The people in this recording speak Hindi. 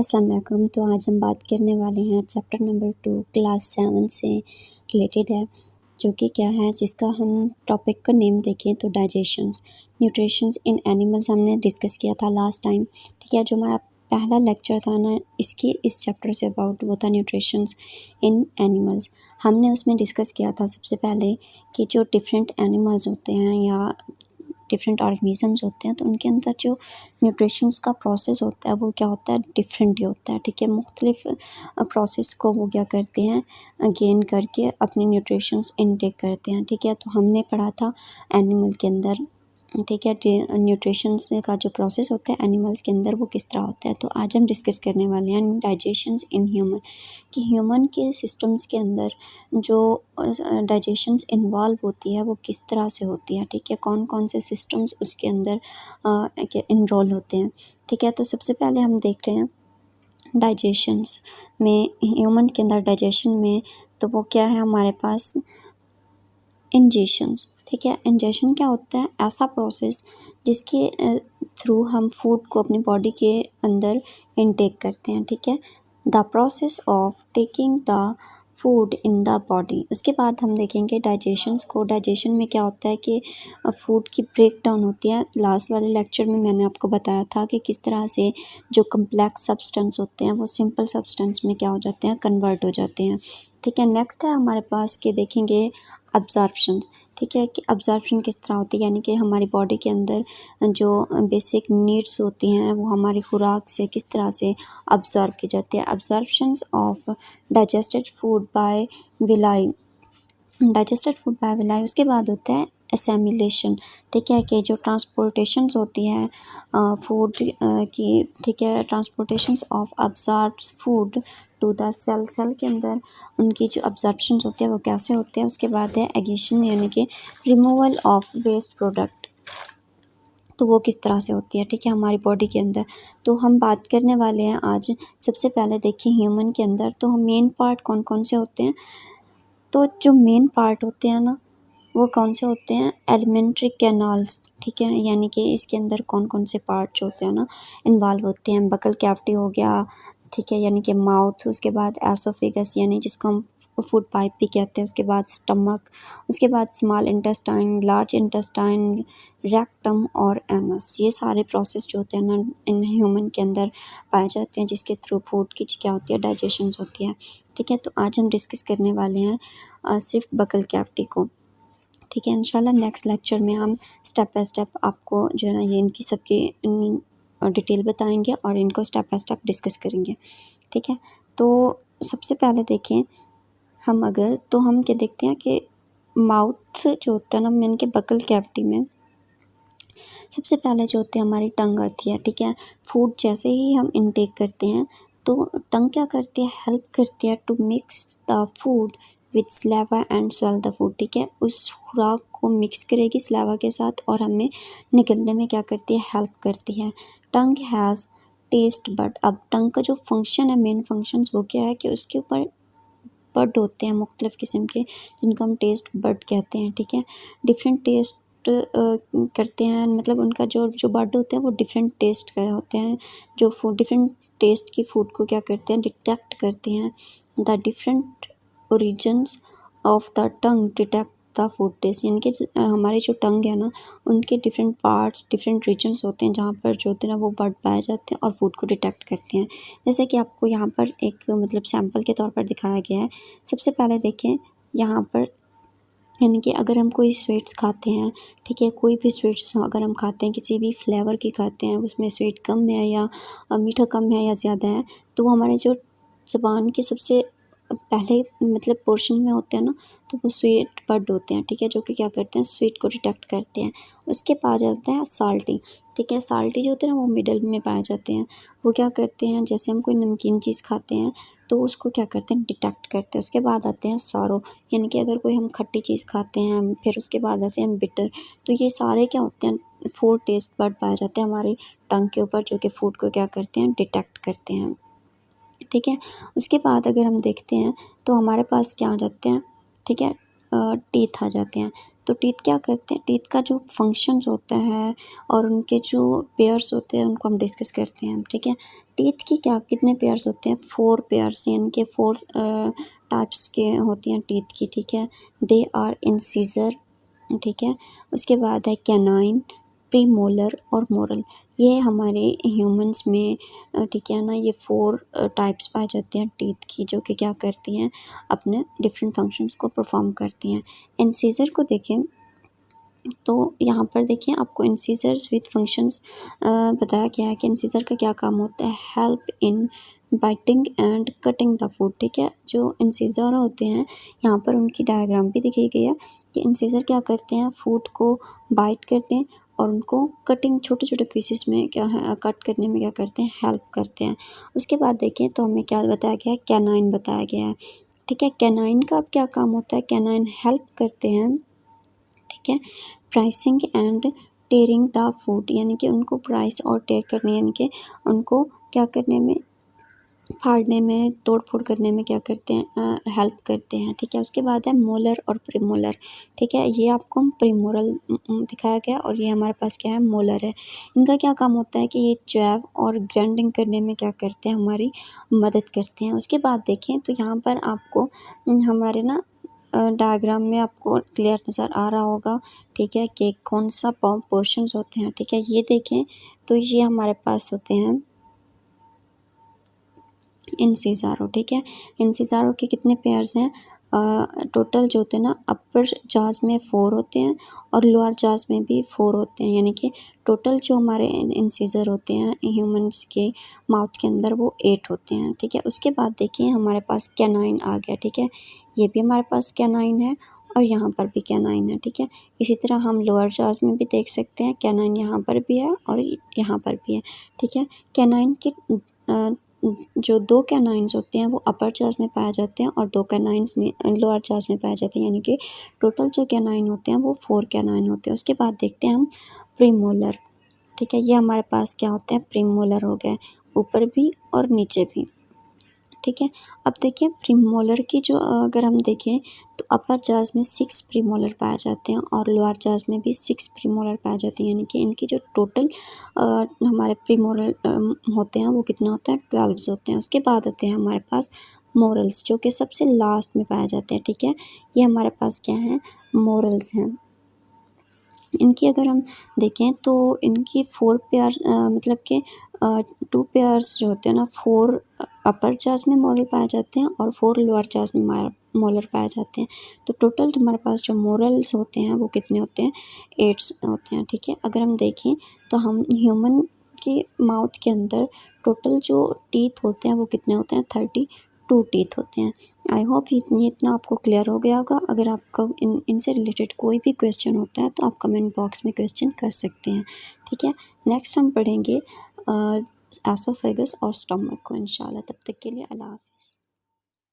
अस्सलाम वालेकुम। तो आज हम बात करने वाले हैं चैप्टर नंबर 2 क्लास 7 से रिलेटेड है, जो कि क्या है, जिसका हम टॉपिक का नेम देखें तो डाइजेशंस न्यूट्रिशंस इन एनिमल्स हमने डिस्कस किया था लास्ट टाइम। ठीक है, जो हमारा पहला लेक्चर था ना इसके इस चैप्टर से अबाउट, वो था न्यूट्रिशंस इन एनिमल्स। हमने उसमें डिस्कस किया था सबसे पहले कि जो डिफरेंट एनिमल्स होते हैं या डिफरेंट ऑर्गेनिजम्स होते हैं, तो उनके अंदर जो न्यूट्रिशंस का प्रोसेस होता है वो क्या होता है, डिफरेंट ही होता है। ठीक है, मुख्तलिफ प्रोसेस को वो क्या करते हैं, गेन करके अपनी न्यूट्रिशंस इनटेक करते हैं। ठीक है, तो हमने पढ़ा था एनिमल के अंदर, ठीक है, न्यूट्रिशंस का जो प्रोसेस होता है एनिमल्स के अंदर वो किस तरह होता है। तो आज हम डिस्कस करने वाले हैं डाइजेशंस इन ह्यूमन, कि ह्यूमन के सिस्टम्स के अंदर जो डाइजेशंस इन्वॉल्व होती है वो किस तरह से होती है। ठीक है, कौन कौन से सिस्टम्स उसके अंदर इनरोल होते हैं। ठीक है, तो सबसे पहले हम देख रहे हैं डाइजेशंस में, ह्यूमन के अंदर डाइजेशन में, तो वो क्या है हमारे पास, इंजेशंस। ठीक है, इंजेशन क्या होता है, ऐसा प्रोसेस जिसके थ्रू हम फूड को अपनी बॉडी के अंदर इनटेक करते हैं। ठीक है, the process of taking the food in the body. उसके बाद हम देखेंगे डाइजेशंस को। डाइजेशन में क्या होता है कि फूड की ब्रेक डाउन होती है। लास्ट वाले लेक्चर में मैंने आपको बताया था कि किस तरह से जो कम्प्लेक्स सब्सटेंस होते हैं वो सिंपल सब्सटेंस में क्या हो जाते हैं, कन्वर्ट हो जाते हैं। ठीक है, नेक्स्ट है हमारे पास कि देखेंगे अब्जॉर्प्शन। ठीक है, कि अब्जॉर्प्शन किस तरह होती है, यानी कि हमारी बॉडी के अंदर जो बेसिक नीड्स होती हैं वो हमारी खुराक से किस तरह से अब्जॉर्ब की जाती है। Absorptions of digested food by villi, digested food by villi. उसके बाद होता है एसेमिलेशन। ठीक है, कि जो ट्रांसपोर्टेशंस होती है फूड की, ठीक है, transportations of absorbed food to the cell, cell के अंदर उनकी जो अब्जॉर्प्शंस होते हैं वो कैसे होते हैं। उसके बाद है एगेशन, यानी कि रिमूवल ऑफ वेस्ट प्रोडक्ट, तो वो किस तरह से होती है। ठीक है, हमारी बॉडी के अंदर। तो हम बात करने वाले हैं आज, सबसे पहले देखिए ह्यूमन के अंदर तो हम मेन पार्ट कौन कौन से होते हैं। तो जो मेन पार्ट होते हैं ना वो कौन से होते हैं, एलिमेंट्री कैनाल्स। ठीक है, यानी कि इसके अंदर कौन कौन से पार्ट जो होते हैं ना इन्वॉल्व होते हैं। बकल कैविटी हो गया, ठीक है, यानी कि माउथ। उसके बाद एसोफेगस, यानी जिसको हम फूड पाइप भी कहते हैं। उसके बाद स्टमक, उसके बाद small intestine, large intestine, rectum और एनस। ये सारे प्रोसेस जो होते हैं ना इन ह्यूमन के अंदर पाए जाते हैं, जिसके थ्रू फूड की क्या होती है, डाइजेशन होती है। ठीक है, तो आज हम डिस्कस करने वाले हैं सिर्फ बकल कैविटी को। ठीक है, इंशाल्लाह नेक्स्ट लेक्चर में हम स्टेप बाय स्टेप आपको जो है ना ये इनकी सबकी डिटेल बताएंगे और इनको स्टेप बाय स्टेप डिस्कस करेंगे। ठीक है, तो सबसे पहले देखें हम, अगर तो हम क्या देखते हैं कि माउथ जो होता है ना, मैंने के बकल कैविटी में सबसे पहले जो होती है हमारी टंग आती है। ठीक है, फूड जैसे ही हम इनटेक करते हैं तो टंग क्या करती है, हेल्प करती है to mix the food with saliva and swell the food. ठीक है, उस खुराक को मिक्स करेगी स्लेवा के साथ और हमें निकलने में क्या करती है, हेल्प करती है। टंग हैज़ टेस्ट बड। अब टंग का जो फंक्शन है, मेन फंक्शंस, वो क्या है कि उसके ऊपर बड होते हैं मुख्तलिफ़ किस्म के, जिनको हम टेस्ट बड कहते हैं। ठीक है, डिफरेंट टेस्ट करते हैं, मतलब उनका जो जो बड होते हैं वो डिफरेंट टेस्ट कर होते हैं, जो फूड डिफरेंट टेस्ट की फूड को क्या करते हैं, डिटेक्ट करते हैं। The different origins of the tongue detect the food taste, यानी कि हमारी जो टंग है ना उनके डिफरेंट पार्ट्स, डिफरेंट रीजन्स होते हैं जहाँ पर जो होते हैं ना वो बड पाए जाते हैं और फूड को डिटेक्ट करते हैं। जैसे कि आपको यहाँ पर एक मतलब सैम्पल के तौर पर दिखाया गया है। सबसे पहले देखें यहाँ पर, यानी कि अगर हम कोई स्वीट्स खाते हैं, ठीक है, कोई भी स्वीट्स अगर हम खाते हैं, किसी भी फ्लेवर की खाते हैं, उसमें स्वीट कम है या मीठा कम है या ज़्यादा है, तो वो हमारे जो ज़ुबान के सबसे पहले मतलब पोर्शन में होते हैं ना, तो वो स्वीट बड होते हैं। ठीक है, जो कि क्या करते हैं, स्वीट को डिटेक्ट करते हैं। उसके बाद आता है साल्टी। ठीक है, साल्टी जो होते हैं ना वो मिडल में पाए जाते हैं। वो क्या करते हैं, जैसे हम कोई नमकीन चीज़ खाते हैं तो उसको क्या करते हैं, डिटेक्ट करते हैं। उसके बाद आते हैं सारो, यानी कि अगर कोई हम खट्टी चीज़ खाते हैं, फिर उसके बाद आते हैं बिटर। तो ये सारे क्या होते हैं, 4 टेस्ट बड पाए जाते हैं हमारी टंग के ऊपर, जो कि फूड को क्या करते हैं, डिटेक्ट करते हैं। ठीक है, उसके बाद अगर हम देखते हैं तो हमारे पास क्या आ जाते हैं, ठीक है, टीथ आ जाते हैं। तो टीथ क्या करते हैं, टीथ का जो फंक्शंस होता है और उनके जो पेयर्स होते हैं उनको हम डिस्कस करते हैं, ठीक है। टीथ की क्या कितने पेयर्स होते हैं, 4 पेयर्स, यानी कि 4 टाइप्स के होती हैं टीथ की, ठीक है। दे आर इंसिजर, ठीक है। उसके बाद है कैनाइन, प्रीमोलर और मोरल। ये हमारे ह्यूमंस में ठीक है ना, ये 4 टाइप्स पाए जाते हैं टीथ की, जो कि क्या करती हैं, अपने डिफरेंट फंक्शंस को परफॉर्म करती हैं। इंसिजर को देखें तो यहाँ पर देखिए आपको इंसिजर्स विथ फंक्शंस बताया गया है कि इंसिजर का क्या काम होता है, help in biting and cutting the food, ठीक है। जो इंसिजर होते हैं यहाँ पर उनकी डायग्राम भी दिखाई गई है कि इंसिजर क्या करते हैं, फूड को बाइट करते हैं और उनको कटिंग छोटे छोटे पीसेस में क्या है कट करने में क्या करते हैं, हेल्प करते हैं। उसके बाद देखें तो हमें क्या बताया गया है, कैनाइन बताया गया है, ठीक है। कैनाइन का अब क्या काम होता है, कैनाइन हेल्प करते हैं, ठीक है, piercing and tearing the food, यानी कि उनको प्राइस और टेयर करने, यानी कि उनको क्या करने में, फाड़ने में, तोड़ फोड़ करने में क्या करते हैं, हेल्प करते हैं, ठीक है। उसके बाद है मोलर और प्रीमोलर, ठीक है। ये आपको प्रीमोरल दिखाया गया और ये हमारे पास क्या है, मोलर है। इनका क्या काम होता है कि ये च्वेब और ग्राइंडिंग करने में क्या करते हैं, हमारी मदद करते हैं। उसके बाद देखें तो यहाँ पर आपको हमारे ना डायग्राम में आपको क्लियर नज़र आ रहा होगा, ठीक है, कि कौन सा पोर्शंस होते हैं, ठीक है। ये देखें तो ये हमारे पास होते हैं इंसिज़ारो, ठीक है। इंसिज़ारो के कितने पेयर्स हैं, टोटल जो होते हैं ना, अपर जाज़ में 4 होते हैं और लोअर जाज़ में भी 4 होते हैं, यानी कि टोटल जो हमारे इंसिज़र होते हैं ह्यूमंस के माउथ के अंदर वो 8 होते हैं, ठीक है। उसके बाद देखिए हमारे पास कैनाइन आ गया, ठीक है। ये भी हमारे पास कैनाइन है और यहाँ पर भी कैनाइन है, ठीक है। इसी तरह हम लोअर जाज़ में भी देख सकते हैं, कैनाइन यहाँ पर भी है और यहाँ पर भी है, ठीक है। कैनाइन के जो 2 कैनाइन्स होते हैं वो अपर जाज़ में पाए जाते हैं और 2 कैनाइन्स लोअर जाज़ में पाए जाते हैं, यानी कि टोटल जो कैनाइन होते हैं वो 4 कैनाइन होते हैं। उसके बाद देखते हैं हम प्रीमोलर, ठीक है। ये हमारे पास क्या होते हैं, प्रीमोलर हो गए, ऊपर भी और नीचे भी, ठीक है। अब देखिए प्रीमोलर की जो अगर हम देखें तो अपर जाज़ में 6 प्रीमोलर पाए जाते हैं और लोअर जाज़ में भी 6 प्रीमोलर पाए जाते हैं, यानी कि इनकी जो टोटल हमारे प्रीमोलर होते हैं वो कितना होता है, 12 होते हैं। उसके बाद आते हैं हमारे पास मोरल्स, जो कि सबसे लास्ट में पाए जाते हैं, ठीक है। ये हमारे पास क्या है, मोरल्स हैं। इनकी अगर हम देखें तो इनकी 4 पेयर मतलब कि 2 पेयर्स जो होते हैं ना, 4 अपर जाज़ में मोरल पाए जाते हैं और 4 लोअर जाज़ में मोलर पाए जाते हैं। तो टोटल हमारे पास जो मोरल्स होते हैं वो कितने होते हैं, 8 होते हैं, ठीक है। अगर हम देखें तो हम ह्यूमन के माउथ के अंदर टोटल जो टीथ होते हैं वो कितने होते हैं, 32 टीथ होते हैं। आई होप ये इतना आपको क्लियर हो गया होगा। अगर आपका इनसे रिलेटेड कोई भी क्वेश्चन होता है तो आप कमेंट बॉक्स में क्वेश्चन कर सकते हैं, ठीक है। नेक्स्ट हम पढ़ेंगे एसोफेगस और स्टमक को इंशाल्लाह। तब तक के लिए अल्लाह हाफ़िज़।